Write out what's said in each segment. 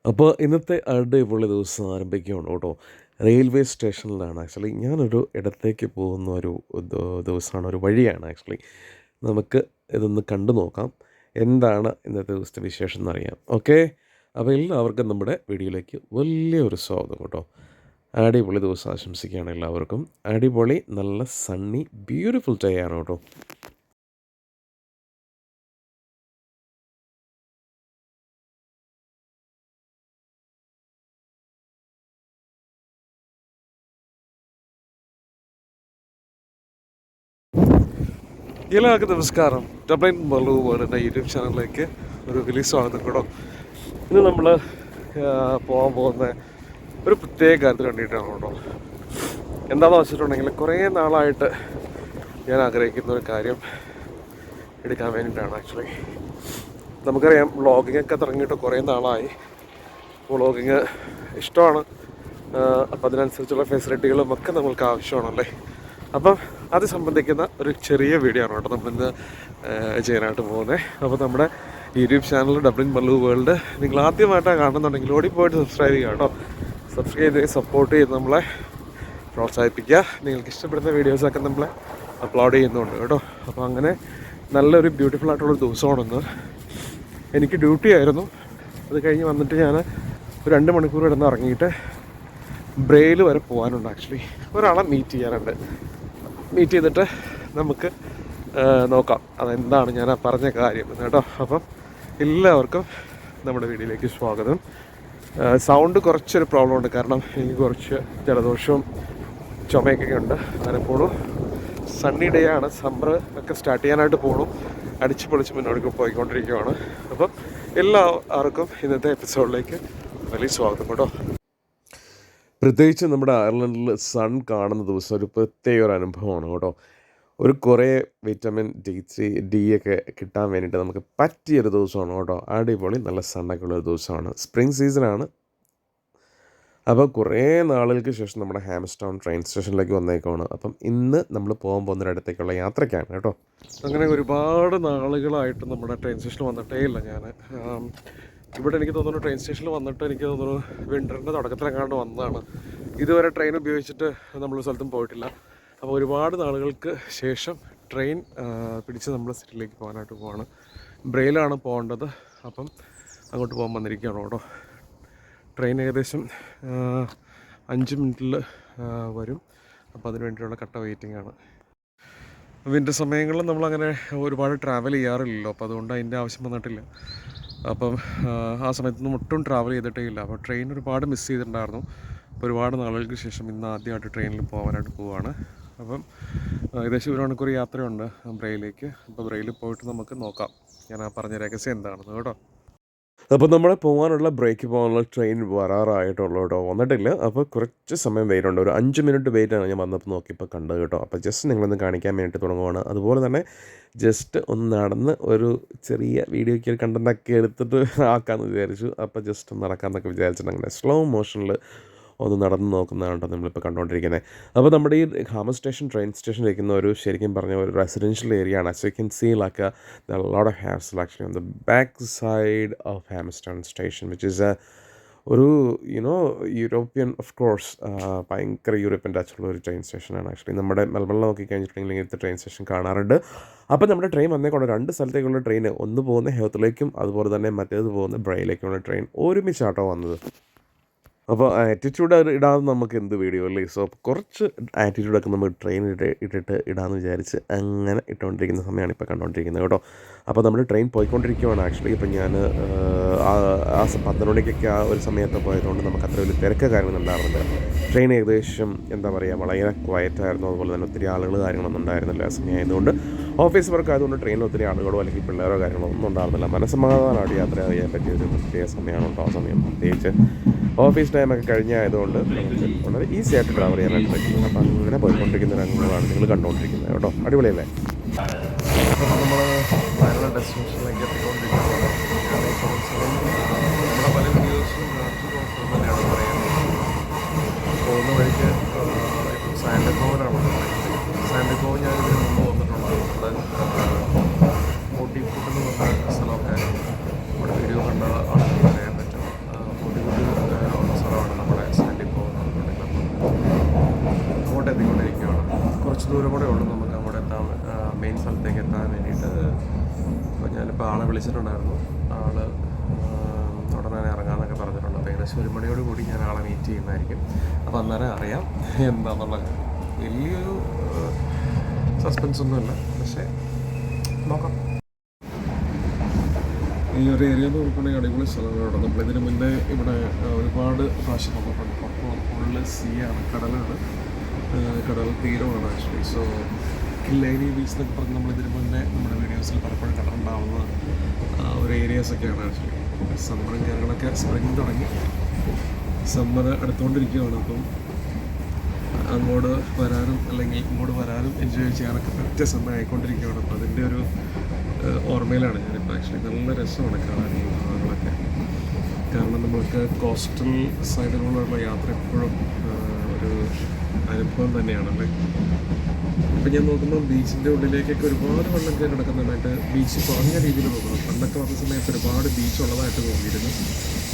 അപ്പോൾ ഇന്നത്തെ അടിപൊളി ദിവസം ആരംഭിക്കുകയാണ് കേട്ടോ. റെയിൽവേ സ്റ്റേഷനിലാണ് ആക്ച്വലി ഞാനൊരു ഇടത്തേക്ക് പോകുന്ന ഒരു ദിവസമാണ്, ഒരു വഴിയാണ് ആക്ച്വലി. നമുക്ക് ഇതൊന്ന് കണ്ടു നോക്കാം, എന്താണ് ഇന്നത്തെ ദിവസത്തെ വിശേഷം എന്നറിയാം. ഓക്കെ, അപ്പോൾ എല്ലാവർക്കും നമ്മുടെ വീഡിയോയിലേക്ക് വലിയൊരു സ്വാഗതം കേട്ടോ. അടിപൊളി ദിവസം ആശംസിക്കുകയാണ് എല്ലാവർക്കും. അടിപൊളി നല്ല സണ്ണി ബ്യൂട്ടിഫുൾ ഡേ ആണ് കേട്ടോ. എല്ലാവർക്കും നമസ്കാരം. ഡബ്ലിൻ മല്ലു വേൾഡിൻ്റെ യൂട്യൂബ് ചാനലിലേക്ക് ഒരു വലിയ സ്വാഗതം കേട്ടോ. ഇന്ന് നമ്മൾ പോകാൻ പോകുന്ന ഒരു പ്രത്യേക കാര്യത്തിൽ കണ്ടിട്ടാണ് കേട്ടോ. എന്താണെന്ന് വെച്ചിട്ടുണ്ടെങ്കിൽ കുറേ നാളായിട്ട് ഞാൻ ആഗ്രഹിക്കുന്ന ഒരു കാര്യം എടുക്കാൻ വേണ്ടിയിട്ടാണ് ആക്ച്വലി. നമുക്കറിയാം വ്ളോഗിങ് ഒക്കെ തുടങ്ങിയിട്ട് കുറേ നാളായി. വ്ളോഗിങ് ഇഷ്ടമാണ്, അപ്പം അതിനനുസരിച്ചുള്ള ഫെസിലിറ്റികളും ഒക്കെ നമ്മൾക്ക് ആവശ്യമാണല്ലേ. അപ്പം അത് സംബന്ധിക്കുന്ന ഒരു ചെറിയ വീഡിയോ ആണ് കേട്ടോ നമ്മളിന്ന് ചെയ്യാനായിട്ട് പോകുന്നത്. അപ്പോൾ നമ്മുടെ YouTube channel Dublin Mallu world നിങ്ങൾ ആദ്യമായിട്ടാണ് കാണുന്നുണ്ടെങ്കിൽ ഓടിപ്പോയിട്ട് സബ്സ്ക്രൈബ് ചെയ്യുക കേട്ടോ. സബ്സ്ക്രൈബ് ചെയ്ത് സപ്പോർട്ട് ചെയ്ത് നമ്മളെ പ്രോത്സാഹിപ്പിക്കുക. നിങ്ങൾക്ക് ഇഷ്ടപ്പെടുന്ന വീഡിയോസൊക്കെ നമ്മളെ അപ്ലോഡ് ചെയ്യുന്നുണ്ട് കേട്ടോ. അപ്പോൾ അങ്ങനെ നല്ലൊരു ബ്യൂട്ടിഫുൾ ആയിട്ടുള്ളൊരു ദിവസമാണെന്ന്. എനിക്ക് ഡ്യൂട്ടി ആയിരുന്നു. അത് കഴിഞ്ഞ് വന്നിട്ട് ഞാൻ ഒരു 2 മണിക്കൂർ കിടന്ന് ഇറങ്ങിയിട്ട് ബ്രെയിൽ വരെ പോകാനുണ്ട് ആക്ച്വലി. ഒരാളെ മീറ്റ് ചെയ്യാനുണ്ട്. മീറ്റ് ചെയ്തിട്ട് നമുക്ക് നോക്കാം അതെന്താണ് ഞാൻ പറഞ്ഞ കാര്യം കേട്ടോ. അപ്പം എല്ലാവർക്കും നമ്മുടെ വീഡിയോയിലേക്ക് സ്വാഗതം. സൗണ്ട് കുറച്ചൊരു പ്രോബ്ലം ഉണ്ട്, കാരണം എനിക്ക് കുറച്ച് ജലദോഷവും ചുമയൊക്കെ ഉണ്ട്. അങ്ങനെ പോണു. സണ്ണി ഡേ ആണ്, സമ്മർ ഒക്കെ സ്റ്റാർട്ട് ചെയ്യാനായിട്ട് പോകണം. അടിച്ച് പൊളിച്ച് മുന്നോട്ട് പോയിക്കൊണ്ടിരിക്കുകയാണ്. അപ്പം എല്ലാവർക്കും ഇന്നത്തെ എപ്പിസോഡിലേക്ക് വലിയ സ്വാഗതം കേട്ടോ. പ്രത്യേകിച്ച് നമ്മുടെ അയർലൻഡിൽ സൺ കാണുന്ന ദിവസം ഒരു പ്രത്യേക ഒരു അനുഭവമാണ് കേട്ടോ. ഒരു കുറേ വിറ്റമിൻ ഡി ഒക്കെ കിട്ടാൻ വേണ്ടിയിട്ട് നമുക്ക് പറ്റിയൊരു ദിവസമാണ് കേട്ടോ. അടിപൊളി നല്ല സണ്ണൊക്കെ ഉള്ളൊരു ദിവസമാണ്. സ്പ്രിംഗ് സീസണാണ്. അപ്പോൾ കുറേ നാളുകൾക്ക് ശേഷം നമ്മുടെ ഹാംസ്റ്റൗൺ ട്രെയിൻ സ്റ്റേഷനിലേക്ക് വന്നേക്കുവാണ്. അപ്പം ഇന്ന് നമ്മൾ പോകാൻ പോകുന്നൊരിടത്തേക്കുള്ള യാത്രയ്ക്കാണ് കേട്ടോ. അങ്ങനെ ഒരുപാട് നാളുകളായിട്ട് നമ്മുടെ ട്രെയിൻ സ്റ്റേഷനിൽ വന്നിട്ടേ ഇല്ല ഞാൻ. ഇവിടെ എനിക്ക് തോന്നുന്നു ട്രെയിൻ സ്റ്റേഷനിൽ വന്നിട്ട് എനിക്ക് തോന്നുന്നു വിൻ്ററിൻ്റെ തുടക്കത്തിലെങ്ങാണ്ട് വന്നതാണ്. ഇതുവരെ ട്രെയിൻ ഉപയോഗിച്ചിട്ട് നമ്മൾ സ്ഥലത്തും പോയിട്ടില്ല. അപ്പോൾ ഒരുപാട് നാളുകൾക്ക് ശേഷം ട്രെയിൻ പിടിച്ച് നമ്മൾ സിറ്റിയിലേക്ക് പോകാനായിട്ട് പോവാണ്. ബ്രെയിലാണ് പോകേണ്ടത്. അപ്പം അങ്ങോട്ട് പോകാൻ വന്നിരിക്കുകയാണ് കേട്ടോ. ട്രെയിൻ ഏകദേശം 5 മിനിറ്റിൽ വരും. അപ്പോൾ അതിന് വേണ്ടിയുള്ള കട്ട വെയിറ്റിംഗ് ആണ്. വിൻ്റർ സമയങ്ങളിൽ നമ്മളങ്ങനെ ഒരുപാട് ട്രാവൽ ചെയ്യാറില്ലല്ലോ. അപ്പോൾ അതുകൊണ്ട് അതിൻ്റെ ആവശ്യം വന്നിട്ടില്ല. അപ്പം ആ സമയത്തൊന്നും ഒട്ടും ട്രാവൽ ചെയ്തിട്ടേ ഇല്ല. അപ്പോൾ ട്രെയിൻ ഒരുപാട് മിസ് ചെയ്തിട്ടുണ്ടായിരുന്നു. അപ്പോൾ ഒരുപാട് നാളുകൾക്ക് ശേഷം ഇന്ന് ആദ്യമായിട്ട് ട്രെയിനിൽ പോകാനായിട്ട് പോവുകയാണ്. അപ്പം ഏകദേശം 1 മണിക്കൂർ യാത്രയുണ്ട് ബ്രെയിലേക്ക്. അപ്പോൾ ബ്രെയിലിൽ പോയിട്ട് നമുക്ക് നോക്കാം ഞാൻ ആ പറഞ്ഞ രഹസ്യം എന്താണെന്ന് കേട്ടോ. അപ്പോൾ നമ്മളെ പോകാനുള്ള ബ്രേക്ക് പോകാനുള്ള ട്രെയിൻ വരാറായിട്ടുള്ളൂ കേട്ടോ. വന്നിട്ടില്ല. അപ്പോൾ കുറച്ച് സമയം വെയിറ്റ് ഉണ്ട്. ഒരു 5 മിനിറ്റ് വെയിറ്റാണ് ഞാൻ വന്നപ്പോൾ നോക്കിയപ്പോൾ കണ്ടത് കേട്ടോ. അപ്പോൾ ജസ്റ്റ് നിങ്ങളൊന്ന് കാണിക്കാൻ വേണ്ടിയിട്ട് തുടങ്ങുവാണ്. അതുപോലെ തന്നെ ജസ്റ്റ് ഒന്ന് നടന്ന് ഒരു ചെറിയ വീഡിയോയ്ക്ക് കണ്ടൻ്റൊക്കെ എടുത്തിട്ട് ആക്കാമെന്ന് വിചാരിച്ചു. അപ്പോൾ ജസ്റ്റ് ഒന്ന് നടക്കാമെന്നൊക്കെ വിചാരിച്ചിട്ട് അങ്ങനെ സ്ലോ മോഷനിൽ ഒന്ന് നടന്ന് നോക്കുന്നതാണ് കേട്ടോ നമ്മളിപ്പോൾ കണ്ടുകൊണ്ടിരിക്കുന്നത്. അപ്പോൾ നമ്മുടെ ഈ ഹാമർ ട്രെയിൻ സ്റ്റേഷൻ ഇരിക്കുന്ന ഒരു ശരിക്കും പറഞ്ഞ ഒരു റെസിഡൻഷ്യൽ ഏരിയ ആണ്. As you can see like a lot of houses actually on the back side of Hammerstone station, which is ഒരു യൂറോപ്യൻ ഓഫ് കോഴ്സ് ഭയങ്കര യൂറോപ്യൻ ടച്ചുള്ള ഒരു ട്രെയിൻ സ്റ്റേഷനാണ് ആക്ച്വലി. നമ്മുടെ മെൽബണിൽ നോക്കി കഴിഞ്ഞിട്ടുണ്ടെങ്കിൽ ഇങ്ങനത്തെ ട്രെയിൻ സ്റ്റേഷൻ കാണാറുണ്ട്. അപ്പോൾ നമ്മുടെ ട്രെയിൻ വന്നേക്കൊണ്ട് 2 സ്ഥലത്തേക്കുള്ള ട്രെയിൻ, ഒന്ന് പോകുന്ന ഹെൽത്തിലേക്കും അതുപോലെ തന്നെ മറ്റേത് പോകുന്ന ബ്രെയിലേക്കുള്ള ട്രെയിൻ ഒരുമിച്ചാട്ടോ വന്നത്. അപ്പോൾ ആറ്റിറ്റ്യൂഡ് ഇടാതെ നമുക്ക് എന്ത് വീഡിയോ അല്ലേ. സോ കുറച്ച് ആറ്റിറ്റ്യൂഡൊക്കെ നമ്മൾ ട്രെയിൻ ഇട്ടിട്ട് ഇടാമെന്ന് വിചാരിച്ച് അങ്ങനെ ഇട്ടുകൊണ്ടിരിക്കുന്ന സമയമാണ് ഇപ്പോൾ കണ്ടുകൊണ്ടിരിക്കുന്നത് കേട്ടോ. അപ്പോൾ നമ്മൾ ട്രെയിൻ പോയിക്കൊണ്ടിരിക്കുകയാണ് ആക്ച്വലി. ഇപ്പം ഞാൻ 12 മണിക്കൊക്കെ ആ ഒരു സമയത്ത് പോയതുകൊണ്ട് നമുക്ക് അത്ര വലിയ തിരക്ക് കാര്യങ്ങളൊന്നും ഉണ്ടായിരുന്നില്ല. ട്രെയിൻ ഏകദേശം എന്താ പറയുക വളരെ ക്വയറ്റായിരുന്നു. അതുപോലെ തന്നെ ഒത്തിരി ആളുകൾ കാര്യങ്ങളൊന്നും ഉണ്ടായിരുന്നില്ല ആ സമയം ആയതുകൊണ്ട്. ഓഫീസ് വർക്ക് ആയതുകൊണ്ട് ട്രെയിനിൽ ഒത്തിരി ആളുകളോ അല്ലെങ്കിൽ പിള്ളേരോ കാര്യങ്ങളോ ഒന്നും ഉണ്ടായിരുന്നില്ല. മനസ്സമാധാനമായിട്ട് യാത്ര ചെയ്യാൻ പറ്റിയൊരു പ്രത്യേക സമയമാണ് കേട്ടോ. ആ സമയം പ്രത്യേകിച്ച് ഓഫീസ് ടൈമൊക്കെ കഴിഞ്ഞായതുകൊണ്ട് നമുക്ക് വളരെ ഈസി ആയിട്ട് ട്രാവൽ ചെയ്യാനായിട്ട് പറ്റും. അപ്പം അങ്ങനെ പോയിക്കൊണ്ടിരിക്കുന്ന രംഗങ്ങളാണ് നിങ്ങൾ കണ്ടുകൊണ്ടിരിക്കുന്നത് കേട്ടോ. അടിപൊളിയല്ലേ. അപ്പോൾ നമ്മൾ വയനാട് ഡെസ്റ്റിനേഷനിലേക്ക് എത്തിക്കൊണ്ടിരിക്കുന്നത് നമ്മുടെ പല വീഡിയോസിലും തന്നെയാണ് പറയുന്നത്. പോകുന്ന വഴിക്ക് ഇപ്പം സാൻഡക്കോവിലാണ്. സാൻഡക്കോവ് ഞാൻ ഇതിന് മുമ്പ് വന്നിട്ടുള്ളത്. മോട്ടി ഫുഡ് എന്ന് പറഞ്ഞ സ്ഥലമൊക്കെ ഇവിടെ വീഡിയോ കണ്ട ആളുകൾ പറയാൻ പറ്റും. മോട്ടി വിളിച്ചിട്ടുണ്ടായിരുന്നു. ആള് ഉടനെ ഇറങ്ങാമെന്നൊക്കെ പറഞ്ഞിട്ടുണ്ട്. അപ്പോൾ ഏകദേശം 1 മണിയോട് കൂടി ഞാൻ ആളെ മീറ്റ് ചെയ്യുന്നതായിരിക്കും. അപ്പോൾ അന്നേരം അറിയാം എന്താണെന്നുള്ള കാര്യം. വലിയൊരു സസ്പെൻസ് ഒന്നുമില്ല, പക്ഷേ നോക്കാം. ഈ ഒരു ഏരിയ എന്ന് നോക്കുകയാണെങ്കിൽ അടിപൊളി സ്ഥലങ്ങളാണ്. നമ്മളിതിന് മുന്നേ ഇവിടെ ഒരുപാട് പ്രാവശ്യം വന്നിട്ടുണ്ട്. അപ്പോൾ ഫുള്ള് സീയാണ്, കടലാണ്, കടൽ തീരമാണ് ആക്ച്വലി. സോ കില്ലൈനി ബീച്ച് എന്നൊക്കെ പറഞ്ഞ് നമ്മളിതിന് മുന്നേ നമ്മുടെ വീഡിയോസിൽ പലപ്പോഴും കണ്ടിട്ടുണ്ടാവുന്ന ഒരു ഏരിയാസൊക്കെയാണ് ആക്ച്വലി. സമ്മറും കാര്യങ്ങളൊക്കെ സ്പ്രിങ് തുടങ്ങി, സമ്മർ അടുത്തുകൊണ്ടിരിക്കുകയാണ്. അപ്പം അങ്ങോട്ട് വരാനും അല്ലെങ്കിൽ ഇങ്ങോട്ട് വരാനും എൻജോയ് ചെയ്യാനൊക്കെ പറ്റിയ സമയം ആയിക്കൊണ്ടിരിക്കുകയാണ്. അപ്പോൾ അതിൻ്റെ ഒരു ഓർമ്മയിലാണ് ഞാനിപ്പോൾ ആക്ച്വലി. നല്ല രസമാണ് കാണാൻ ഈ ഭാഗങ്ങളൊക്കെ. കാരണം നമ്മൾക്ക് കോസ്റ്റൽ സൈഡിലുള്ള യാത്ര എപ്പോഴും ഒരു അനുഭവം തന്നെയാണല്ലേ. ഇപ്പം ഞാൻ നോക്കുമ്പോൾ ബീച്ചിൻ്റെ ഉള്ളിലേക്കൊക്കെ ഒരുപാട് വെള്ളം കയറി കിടക്കുന്നതായിട്ട് ബീച്ച് കുറഞ്ഞ രീതിയിൽ തോന്നുന്നു. പണ്ടൊക്കെ വന്ന സമയത്ത് ഒരുപാട് ബീച്ച് ഉള്ളതായിട്ട് തോന്നിയിരുന്നു.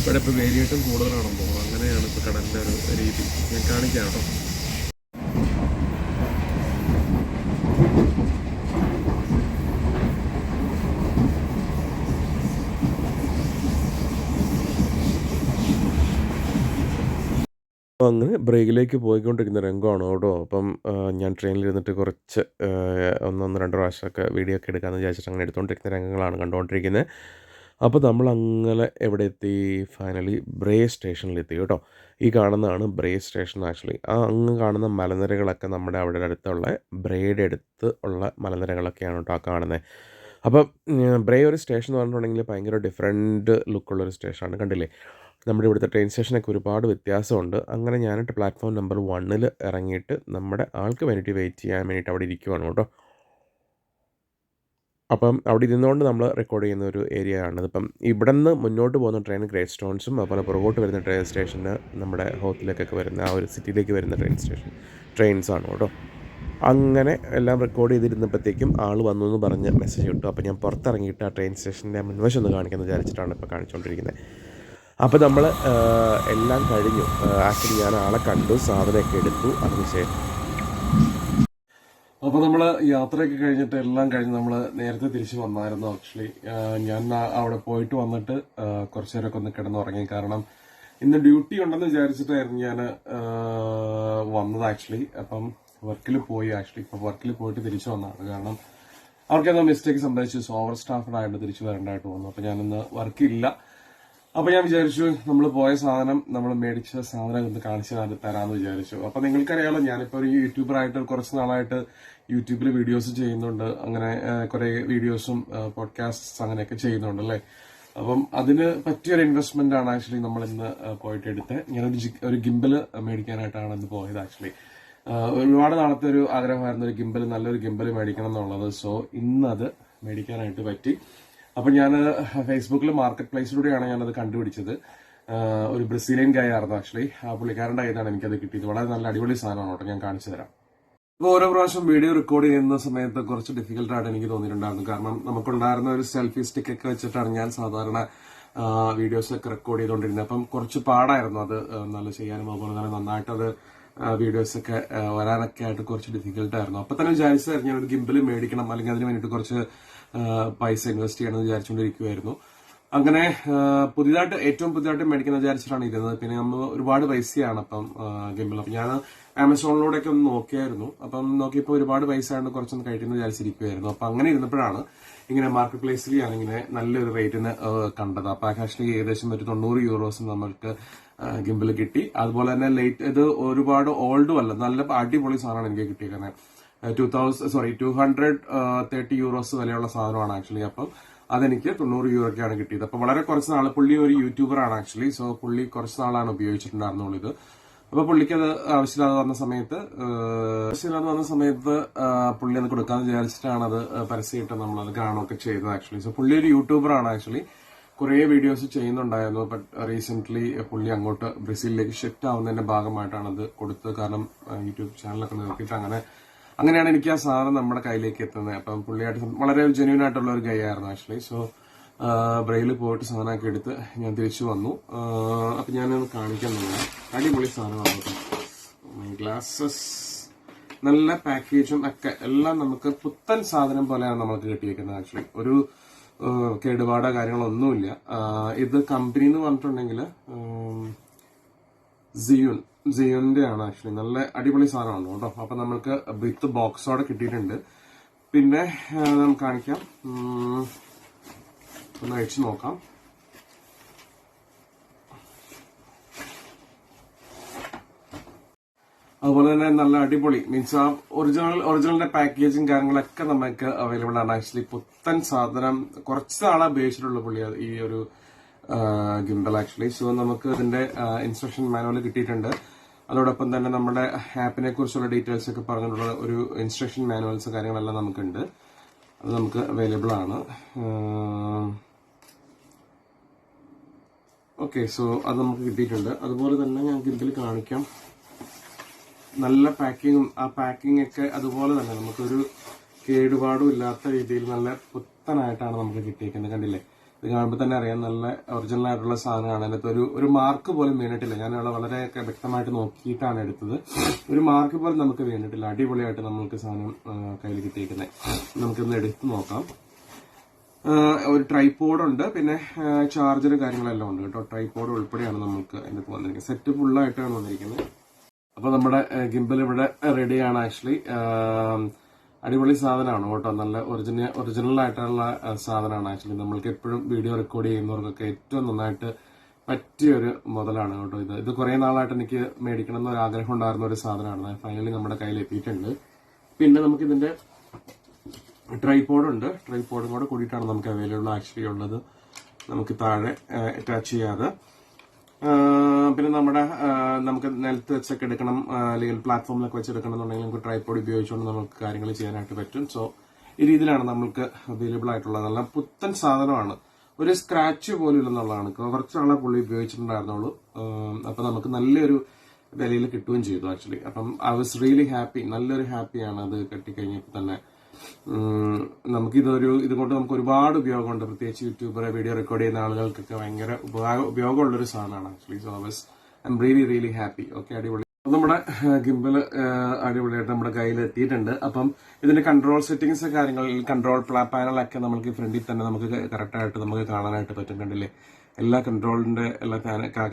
ഇവിടെ ഇപ്പോൾ വേരിയേറ്റം കൂടുതലാണെന്ന് തോന്നുന്നു. അങ്ങനെയാണ് ഇപ്പോൾ കടലിൻ്റെ ഒരു രീതി. ഞാൻ കാണിക്കാം കേട്ടോ. അപ്പോൾ അങ്ങനെ ബ്രേക്കിലേക്ക് പോയിക്കൊണ്ടിരിക്കുന്ന രംഗമാണ് കേട്ടോ. അപ്പം ഞാൻ ട്രെയിനിലിരുന്നിട്ട് കുറച്ച് 1-2 പ്രാവശ്യമൊക്കെ വീഡിയോ ഒക്കെ എടുക്കാമെന്ന് വിചാരിച്ചിട്ട് അങ്ങനെ എടുത്തുകൊണ്ടിരിക്കുന്ന രംഗങ്ങളാണ് കണ്ടുകൊണ്ടിരിക്കുന്നത്. അപ്പോൾ നമ്മളങ്ങനെ എവിടെ എത്തി? ഫൈനലി ബ്രേ സ്റ്റേഷനിലെത്തി കേട്ടോ. ഈ കാണുന്നതാണ് ബ്രേ സ്റ്റേഷൻ ആക്ച്വലി. ആ അങ്ങ് കാണുന്ന മലനിരകളൊക്കെ നമ്മുടെ അവിടെ അടുത്തുള്ള ബ്രേയുടെ അടുത്ത് ഉള്ള മലനിരകളൊക്കെയാണ് കേട്ടോ ആ കാണുന്നത്. അപ്പം ബ്രേ ഒരു സ്റ്റേഷൻ എന്ന് പറഞ്ഞിട്ടുണ്ടെങ്കിൽ ഭയങ്കര ഡിഫറെൻറ്റ് ലുക്കുള്ളൊരു സ്റ്റേഷനാണ്. കണ്ടില്ലേ, നമ്മുടെ ഇവിടുത്തെ ട്രെയിൻ സ്റ്റേഷനൊക്കെ ഒരുപാട് വ്യത്യാസമുണ്ട്. അങ്ങനെ ഞാനിട്ട് പ്ലാറ്റ്ഫോം നമ്പർ 1 ഇറങ്ങിയിട്ട് നമ്മുടെ ആൾക്ക് വേണ്ടിയിട്ട് വെയിറ്റ് ചെയ്യാൻ വേണ്ടിയിട്ട് അവിടെ ഇരിക്കുവാണ് കേട്ടോ. അപ്പം അവിടെ ഇരുന്നുകൊണ്ട് നമ്മൾ റെക്കോർഡ് ചെയ്യുന്ന ഒരു ഏരിയ ആണ്. ഇപ്പം ഇവിടെ നിന്ന് മുന്നോട്ട് പോകുന്ന ട്രെയിൻ ഗ്രേറ്റ് സ്റ്റോൺസും അതുപോലെ പുറകോട്ട് വരുന്ന ട്രെയിൻ സ്റ്റേഷന് നമ്മുടെ ഹോത്തിലേക്കൊക്കെ വരുന്ന ആ ഒരു സിറ്റിയിലേക്ക് വരുന്ന ട്രെയിൻസാണ് കേട്ടോ. അങ്ങനെ എല്ലാം റെക്കോർഡ് ചെയ്തിരുന്നപ്പോഴത്തേക്കും ആൾ വന്നു എന്ന് പറഞ്ഞ് മെസ്സേജ് കിട്ടും. അപ്പോൾ ഞാൻ പുറത്തിറങ്ങിയിട്ട് ആ ട്രെയിൻ സ്റ്റേഷൻ്റെ മുൻവശം ഒന്ന് കാണിക്കാമെന്ന് വിചാരിച്ചിട്ടാണ് ഇപ്പോൾ കാണിച്ചുകൊണ്ടിരിക്കുന്നത്. അപ്പോൾ നമ്മൾ എല്ലാം കഴിഞ്ഞു. ആക്ച്വലി ഞാൻ ആളെ കണ്ടു, സാധനമൊക്കെ എടുത്തു. അതിനുശേഷം അപ്പോൾ നമ്മൾ യാത്രയൊക്കെ കഴിഞ്ഞിട്ട് എല്ലാം കഴിഞ്ഞ് നമ്മൾ നേരത്തെ തിരിച്ച് വന്നായിരുന്നു. ആക്ച്വലി ഞാൻ അവിടെ പോയിട്ട് വന്നിട്ട് കുറച്ച് നേരമൊക്കെ ഒന്ന് കിടന്നുറങ്ങി. കാരണം ഇന്ന് ഡ്യൂട്ടി ഉണ്ടെന്ന് വിചാരിച്ചിട്ടായിരുന്നു ഞാൻ വന്നത് ആക്ച്വലി. അപ്പം വർക്കിൽ പോയി ആക്ച്വലി. ഇപ്പോൾ വർക്കിൽ പോയിട്ട് തിരിച്ചു വന്നതാണ്. കാരണം അവർക്കെന്തോ മിസ്റ്റേക്ക് സംഭവിച്ചു. ഓവർ സ്റ്റാഫഡ് ആയിട്ട് തിരിച്ചു വരേണ്ടതായിട്ട് വന്നു. അപ്പോൾ ഞാനിന്ന് വർക്കില്ല. അപ്പോൾ ഞാൻ വിചാരിച്ചു നമ്മൾ പോയ സാധനം, നമ്മൾ മേടിച്ച സാധനം ഒന്ന് കാണിച്ചു തരാമെന്ന് വിചാരിച്ചു. അപ്പോൾ നിങ്ങൾക്കറിയാമല്ലോ, ഞാനിപ്പോൾ ഒരു യൂട്യൂബറായിട്ട് കുറച്ച് നാളായിട്ട് യൂട്യൂബിൽ വീഡിയോസ് ചെയ്യുന്നുണ്ട്. അങ്ങനെ കുറേ വീഡിയോസും പോഡ്കാസ്റ്റ്സ് അങ്ങനെയൊക്കെ ചെയ്യുന്നുണ്ട് അല്ലേ. അപ്പം അതിന് പറ്റിയൊരു ഇൻവെസ്റ്റ്മെന്റ് ആണ് ആക്ച്വലി നമ്മൾ ഇന്ന് പോയിട്ട് എടുത്തത്. ഞാനൊരു ഗിംബൽ മേടിക്കാനായിട്ടാണ് ഇന്ന് പോയത് ആക്ച്വലി. ഒരുപാട് നാളത്തെ ഒരു ആഗ്രഹമായിരുന്നു ഒരു ഗിംബൽ, നല്ലൊരു ഗിംബൽ മേടിക്കണം എന്നുള്ളത്. സോ ഇന്നത് മേടിക്കാനായിട്ട് പറ്റി. അപ്പം ഞാൻ ഫേസ്ബുക്കിൽ മാർക്കറ്റ് പ്ലേസിലൂടെയാണ് ഞാനത് കണ്ടുപിടിച്ചത്. ഒരു ബ്രസീലിയൻ ഗായ് ആയിരുന്നു ആക്ച്വലി. ആ പുള്ളിക്കാരൻ്റെ കയ്യിലാണ് എനിക്കത് കിട്ടിയത്. വളരെ നല്ല അടിപൊളി സാധനമാണ് കേട്ടോ, ഞാൻ കാണിച്ചു തരാം. അപ്പോൾ ഓരോ പ്രാവശ്യം വീഡിയോ റെക്കോർഡ് ചെയ്യുന്ന സമയത്ത് കുറച്ച് ഡിഫിക്കൽട്ടായിട്ട് എനിക്ക് തോന്നിയിട്ടുണ്ടായിരുന്നു. കാരണം നമുക്കുണ്ടായിരുന്ന ഒരു സെൽഫി സ്റ്റിക്ക് ഒക്കെ വെച്ചിട്ടാണ് ഞാൻ സാധാരണ വീഡിയോസൊക്കെ റെക്കോർഡ് ചെയ്തുകൊണ്ടിരുന്നത്. അപ്പം കുറച്ച് പാടായിരുന്നു അത് നല്ല ചെയ്യാനും. അതുപോലെ തന്നെ നന്നായിട്ട് അത് വീഡിയോസൊക്കെ വരാനൊക്കെ ആയിട്ട് കുറച്ച് ഡിഫിക്കൽട്ടായിരുന്നു. അപ്പം തന്നെ വിചാരിച്ചായിരുന്നു ഞാനൊരു ഗിംബൽ മേടിക്കണം, അല്ലെങ്കിൽ അതിന് വേണ്ടിയിട്ട് കുറച്ച് പൈസ ഇൻവെസ്റ്റ് ചെയ്യണമെന്ന് വിചാരിച്ചുകൊണ്ടിരിക്കുമായിരുന്നു. അങ്ങനെ ഏറ്റവും പുതിയതായിട്ട് മേടിക്കുന്ന വിചാരിച്ചിട്ടാണ് ഇരുന്നത്. പിന്നെ നമ്മൾ ഒരുപാട് പൈസയാണ് അപ്പം ഗിംബൽ. അപ്പം ഞാൻ ആമസോണിലൂടെയൊക്കെ ഒന്ന് നോക്കിയായിരുന്നു. അപ്പം നോക്കിയപ്പോൾ ഒരുപാട് പൈസ ആയതുകൊണ്ട് കുറച്ചൊന്ന് കഴിക്കുന്ന വിചാരിച്ചിരിക്കുമായിരുന്നു. അപ്പം അങ്ങനെ ഇരുന്നപ്പോഴാണ് ഇങ്ങനെ മാർക്കറ്റ് പ്ലേസിൽ ഞാനിങ്ങനെ നല്ലൊരു റേറ്റിന് കണ്ടത്. അപ്പം ആക്ച്വലി ഏകദേശം ഒരു 90 യൂറോസ് നമ്മൾക്ക് ഗിംബൽ കിട്ടി. അതുപോലെ തന്നെ ഇത് ഒരുപാട് ഓൾഡും അല്ല, നല്ല അടിപൊളി സാധനമാണ് എനിക്ക് കിട്ടിയത്. 230 യൂറോസ് വിലയുള്ള സാധനമാണ് ആക്ച്വലി. അപ്പം അതെനിക്ക് 90 യൂറോയ്ക്കാണ് കിട്ടിയത്. അപ്പൊ വളരെ കുറച്ച് നാൾ, പുള്ളി ഒരു യൂട്യൂബറാണ് ആക്ച്വലി. സോ പുള്ളി കുറച്ച് നാളാണ് ഉപയോഗിച്ചിട്ടുണ്ടായിരുന്നുള്ളൂ ഇത്. അപ്പൊ പുള്ളിക്ക് അത് ആവശ്യമില്ലാതെ വന്ന സമയത്ത് പുള്ളി അത് കൊടുക്കാന്ന് വിചാരിച്ചിട്ടാണ് അത് പരസ്യമായിട്ട് നമ്മളത് കാണുകയൊക്കെ ചെയ്തത് ആക്ച്വലി. സോ പുള്ളി ഒരു യൂട്യൂബറാണ് ആക്ച്വലി. കുറെ വീഡിയോസ് ചെയ്യുന്നുണ്ടായിരുന്നു. ബട്ട് റീസെന്റ് പുള്ളി അങ്ങോട്ട് ബ്രസീലിലേക്ക് ഷിഫ്റ്റ് ആവുന്നതിന്റെ ഭാഗമായിട്ടാണ് അത് കൊടുത്തത്. കാരണം യൂട്യൂബ് ചാനലൊക്കെ നിർത്തിയിട്ട് അങ്ങനെയാണ് എനിക്ക് ആ സാധനം നമ്മുടെ കയ്യിലേക്ക് എത്തുന്നത്. അപ്പം പുള്ളിയായിട്ട് വളരെ ജെന്യൂൻ ആയിട്ടുള്ള ഒരു ഗൈ ആയിരുന്നു ആക്ച്വലി. സോ ബ്രെയിൽ പോയിട്ട് സാധനമൊക്കെ എടുത്ത് ഞാൻ തിരിച്ചു വന്നു. അപ്പം ഞാനത് കാണിക്കാൻ തന്നെ അടിപൊളി സാധനമാണ്. ഗ്ലാസസ് നല്ല പാക്കേജും ഒക്കെ എല്ലാം നമുക്ക് പുത്തൻ സാധനം പോലെയാണ് നമുക്ക് കിട്ടിയിരിക്കുന്നത് ആക്ച്വലി. കേടുപാടോ കാര്യങ്ങളൊന്നുമില്ല. ഇത് കമ്പനി എന്ന് പറഞ്ഞിട്ടുണ്ടെങ്കിൽ സിയോണിന്റെ ആണ് ആക്ച്വലി. നല്ല അടിപൊളി സാധനമാണ് കേട്ടോ. അപ്പൊ നമുക്ക് വിത്ത് ബോക്സോടെ കിട്ടിയിട്ടുണ്ട്. പിന്നെ നമുക്ക് കാണിക്കാം, ഒന്ന് അയച്ചു നോക്കാം. അതുപോലെ തന്നെ നല്ല അടിപൊളി മീൻസ് ആ ഒറിജിനലിന്റെ പാക്കേജിങ് കാര്യങ്ങളൊക്കെ നമുക്ക് അവൈലബിൾ ആണ് ആക്ച്വലി. പുത്തൻ സാധനം, കുറച്ച് നാളെ ഉപയോഗിച്ചിട്ടുള്ള പുള്ളി ഈ ഒരു ഗിംബൽ ആക്ച്വലി. സോ നമുക്ക് ഇതിന്റെ ഇൻസ്ട്രക്ഷൻ മാനുവൽ കിട്ടിയിട്ടുണ്ട്. അതോടൊപ്പം തന്നെ നമ്മുടെ ആപ്പിനെ കുറിച്ചുള്ള ഡീറ്റെയിൽസ് ഒക്കെ പറഞ്ഞിട്ടുള്ള ഒരു ഇൻസ്ട്രക്ഷൻ മാനുവൽസ് കാര്യങ്ങളെല്ലാം നമുക്കുണ്ട്. അത് നമുക്ക് അവൈലബിൾ ആണ്. ഓക്കെ, സോ അത് നമുക്ക് കിട്ടിയിട്ടുണ്ട്. അതുപോലെ തന്നെ ഞാൻ ഗിംബൽ കാണിക്കാം. നല്ല പാക്കിങ്ങും ആ പാക്കിംഗ് ഒക്കെ അതുപോലെ തന്നെ നമുക്കൊരു കേടുപാടും ഇല്ലാത്ത രീതിയിൽ നല്ല പുത്തനായിട്ടാണ് നമുക്ക് കിട്ടിയിരിക്കുന്നത്. കണ്ടില്ലേ, ഇത് കാണുമ്പോൾ തന്നെ അറിയാം നല്ല ഒറിജിനൽ ആയിട്ടുള്ള സാധനമാണ്. അതിനകത്ത് ഒരു മാർക്ക് പോലും വീണിട്ടില്ല. ഞാൻ അവിടെ വളരെ വ്യക്തമായിട്ട് നോക്കിയിട്ടാണ് എടുത്തത്. ഒരു മാർക്ക് പോലും നമുക്ക് വീണിട്ടില്ല. അടിപൊളിയായിട്ട് നമുക്ക് സാധനം കയ്യിൽ കിട്ടിയിരിക്കുന്നത്. നമുക്കിന്ന് എടുത്ത് നോക്കാം. ഒരു ട്രൈപോഡ് ഉണ്ട്, പിന്നെ ചാർജർ കാര്യങ്ങളെല്ലാം ഉണ്ട് കേട്ടോ. ട്രൈപോഡ് ഉൾപ്പെടെയാണ് നമുക്ക് അതിനകത്ത് വന്നിരിക്കുന്നത്. സെറ്റ് ഫുള്ളായിട്ടാണ് വന്നിരിക്കുന്നത്. അപ്പൊ നമ്മുടെ ഗിംബൽ ഇവിടെ റെഡിയാണ് ആക്ച്വലി. അടിപൊളി സാധനമാണ് കേട്ടോ. നല്ല ഒറിജിനൽ ആയിട്ടുള്ള സാധനമാണ് ആക്ച്വലി. നമ്മൾക്ക് എപ്പോഴും വീഡിയോ റെക്കോർഡ് ചെയ്യുന്നവർക്കൊക്കെ ഏറ്റവും നന്നായിട്ട് പറ്റിയൊരു മുതലാണ് കേട്ടോ. ഇത് കുറെ നാളായിട്ട് എനിക്ക് മേടിക്കണം എന്നൊരു ആഗ്രഹം ഉണ്ടായിരുന്ന ഒരു സാധനമാണ്. ഫൈനലി നമ്മുടെ കയ്യിൽ എത്തിയിട്ടുണ്ട്. പിന്നെ നമുക്ക് ഇതിന്റെ ട്രൈപോഡ് ഉണ്ട്. ട്രൈപോഡും കൂടെ കൂടിയിട്ടാണ് നമുക്ക് അവൈലബിൾ ആക്ച്വലി ഉള്ളത്. നമുക്ക് താഴെ അറ്റാച്ച് ചെയ്യാതെ പിന്നെ നമുക്ക് നിലത്ത് വെച്ചൊക്കെ എടുക്കണം, അല്ലെങ്കിൽ പ്ലാറ്റ്ഫോമിലൊക്കെ വെച്ചെടുക്കണം എന്നുണ്ടെങ്കിൽ നമുക്ക് ട്രൈപോഡ് ഉപയോഗിച്ചുകൊണ്ട് നമുക്ക് കാര്യങ്ങൾ ചെയ്യാനായിട്ട് പറ്റും. സോ ഈ രീതിയിലാണ് നമുക്ക് അവൈലബിൾ ആയിട്ടുള്ളത്. നല്ല പുത്തൻ സാധനമാണ്. ഒരു സ്ക്രാച്ച് പോലും ഇല്ലെന്നുള്ളതാണ്. കുറച്ച് നാളെ പുള്ളി ഉപയോഗിച്ചിട്ടുണ്ടായിരുന്നുള്ളൂ. അപ്പൊ നമുക്ക് നല്ലൊരു വിലയിൽ കിട്ടുകയും ചെയ്തു ആക്ച്വലി. അപ്പം ഐ വാസ് റിയലി ഹാപ്പി. നല്ലൊരു ഹാപ്പിയാണ് അത് കെട്ടിക്കഴിഞ്ഞപ്പോൾ തന്നെ. ഇതുകൊണ്ട് നമുക്ക് ഒരുപാട് ഉപയോഗമുണ്ട്. പ്രത്യേകിച്ച് യൂട്യൂബർ, വീഡിയോ റെക്കോർഡ് ചെയ്യുന്ന ആളുകൾക്കൊക്കെ ഭയങ്കര ഉപയോഗമുള്ളൊരു സാധനമാണ് actually. So I am really happy. Okay, അടിപൊളി. നമ്മുടെ ഗിംബൽ അടിപൊളിയായിട്ട് നമ്മുടെ കയ്യിൽ എത്തിയിട്ടുണ്ട്. അപ്പം ഇതിന്റെ കൺട്രോൾ സെറ്റിംഗ്സ് കാര്യങ്ങൾ, കൺട്രോൾ പാനലൊക്കെ നമുക്ക് ഫ്രണ്ടിൽ തന്നെ നമുക്ക് കറക്റ്റായിട്ട് നമുക്ക് കാണാനായിട്ട് പറ്റും. കണ്ടില്ലേ, എല്ലാ കൺട്രോളിന്റെ എല്ലാ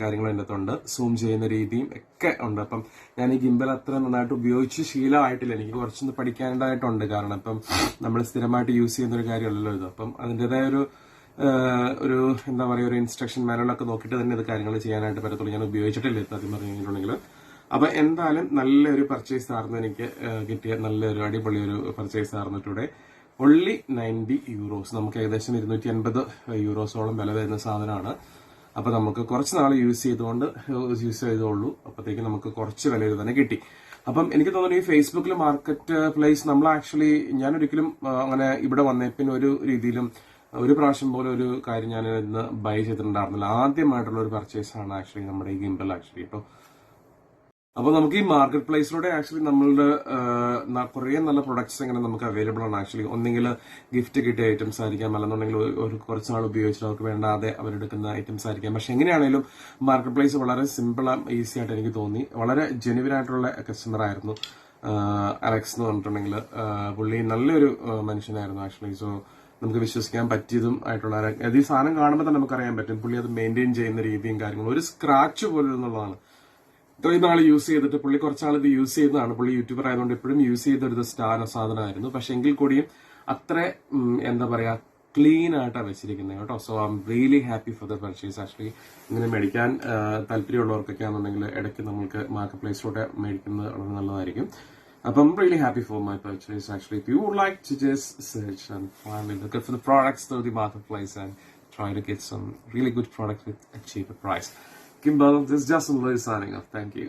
കാര്യങ്ങളും അതിൻ്റെ അകത്തുണ്ട്. സൂം ചെയ്യുന്ന രീതിയും ഒക്കെ ഉണ്ട്. അപ്പം ഞാൻ ഈ ഗിംബൽ അത്ര നന്നായിട്ട് ഉപയോഗിച്ച് ശീലമായിട്ടില്ല. എനിക്ക് കുറച്ചൊന്ന് പഠിക്കാനായിട്ടുണ്ട്. കാരണം ഇപ്പം നമ്മൾ സ്ഥിരമായിട്ട് യൂസ് ചെയ്യുന്ന ഒരു കാര്യമല്ലല്ലോ ഇത്. അപ്പം അതിൻ്റെതായ ഒരു എന്താ പറയുക, ഒരു ഇൻസ്ട്രക്ഷൻ മാനുവലൊക്കെ നോക്കിയിട്ട് തന്നെ ഇത് കാര്യങ്ങൾ ചെയ്യാനായിട്ട് പറ്റത്തുള്ളൂ. ഞാൻ ഉപയോഗിച്ചിട്ടില്ല ആദ്യം പറഞ്ഞിട്ടുണ്ടെങ്കിൽ. അപ്പൊ എന്തായാലും നല്ലൊരു പർച്ചേസ് ആയിരുന്നു എനിക്ക് കിട്ടിയ. നല്ലൊരു അടിപൊളി ഒരു പർച്ചേസ് ആയിരുന്നു ടുഡേ. only €90. നമുക്ക് ഏകദേശം 280 യൂറോസോളം വില വരുന്ന സാധനമാണ്. അപ്പൊ നമുക്ക് കുറച്ച് നാൾ യൂസ് ചെയ്തോളൂ. അപ്പോഴത്തേക്ക് നമുക്ക് കുറച്ച് വിലയിൽ തന്നെ കിട്ടി. അപ്പം എനിക്ക് തോന്നുന്നു ഈ ഫേസ്ബുക്കിൽ മാർക്കറ്റ് പ്ലേസ് നമ്മൾ ആക്ച്വലി ഞാൻ ഒരിക്കലും അങ്ങനെ ഇവിടെ വന്നേപ്പിന് ഒരു രീതിയിലും ഒരു പ്രാവശ്യം പോലെ ഒരു കാര്യം ഞാൻ ഇന്ന് ബൈ ചെയ്തിട്ടുണ്ടായിരുന്നില്ല. ആദ്യമായിട്ടുള്ള ഒരു പർച്ചേസ് ആണ് ആക്ച്വലി നമ്മുടെ ഈ ഗിംബൽ ആക്ച്വലി കേട്ടോ. അപ്പൊ നമുക്ക് ഈ മാർക്കറ്റ് പ്ലേസിലൂടെ ആക്ച്വലി നമ്മളുടെ കുറേ നല്ല പ്രൊഡക്ട്സ് ഇങ്ങനെ നമുക്ക് അവൈലബിൾ ആണ് ആക്ച്വലി. ഒന്നെങ്കിൽ ഗിഫ്റ്റ് കിട്ടിയ ഐറ്റംസ് ആയിരിക്കാം, അല്ലെന്നുണ്ടെങ്കിൽ ഒരു കുറച്ച് നാൾ ഉപയോഗിച്ചിട്ട് അവർക്ക് വേണ്ടാതെ അവരെടുക്കുന്ന ഐറ്റംസ് ആയിരിക്കാം. പക്ഷെ എങ്ങനെയാണെങ്കിലും മാർക്കറ്റ് പ്ലേസ് വളരെ സിമ്പിൾ ഈസി ആയിട്ട് എനിക്ക് തോന്നി. വളരെ ജെനുവിൻ ആയിട്ടുള്ള കസ്റ്റമർ ആയിരുന്നു അലക്സ് എന്ന് പറഞ്ഞിട്ടുണ്ടെങ്കിൽ. പുള്ളി നല്ലൊരു മനുഷ്യനായിരുന്നു ആക്ച്വലി. സോ നമുക്ക് വിശ്വസിക്കാൻ പറ്റിയതും ആയിട്ടുള്ള ഈ സാധനം കാണുമ്പോൾ തന്നെ നമുക്കറിയാൻ പറ്റും പുള്ളി അത് മെയിൻറ്റെയിൻ ചെയ്യുന്ന രീതിയും കാര്യങ്ങളും. ഒരു സ്ക്രാച്ച് പോലും എന്നുള്ളതാണ്. ഇത്രയും നാൾ യൂസ് ചെയ്തിട്ട് പുള്ളി കുറച്ചാൾ ഇത് യൂസ് ചെയ്യുന്നതാണ്. പുള്ളി യൂട്യൂബർ ആയതുകൊണ്ട് എപ്പോഴും യൂസ് ചെയ്തെടുത്ത സാധനമായിരുന്നു. പക്ഷെ എങ്കിൽ കൂടിയും അത്ര എന്താ പറയാ ക്ലീൻ ആയിട്ടാണ് വെച്ചിരിക്കുന്നത് കേട്ടോ. So I am really happy for the purchase actually. ഇങ്ങനെ മേടിക്കാൻ താല്പര്യമുള്ളവർക്കൊക്കെ ആണെന്നുണ്ടെങ്കിൽ ഇടയ്ക്ക് നമുക്ക് മാർക്കറ്റ് പ്ലേസിലൂടെ മേടിക്കുന്നത് വളരെ നല്ലതായിരിക്കും. അപ്പം really happy for my purchase actually. If you would like to just search and finally look for the products through the marketplace and try to get some really good products with a cheaper price. Kimball, this is Justin Lewis signing off. Thank you.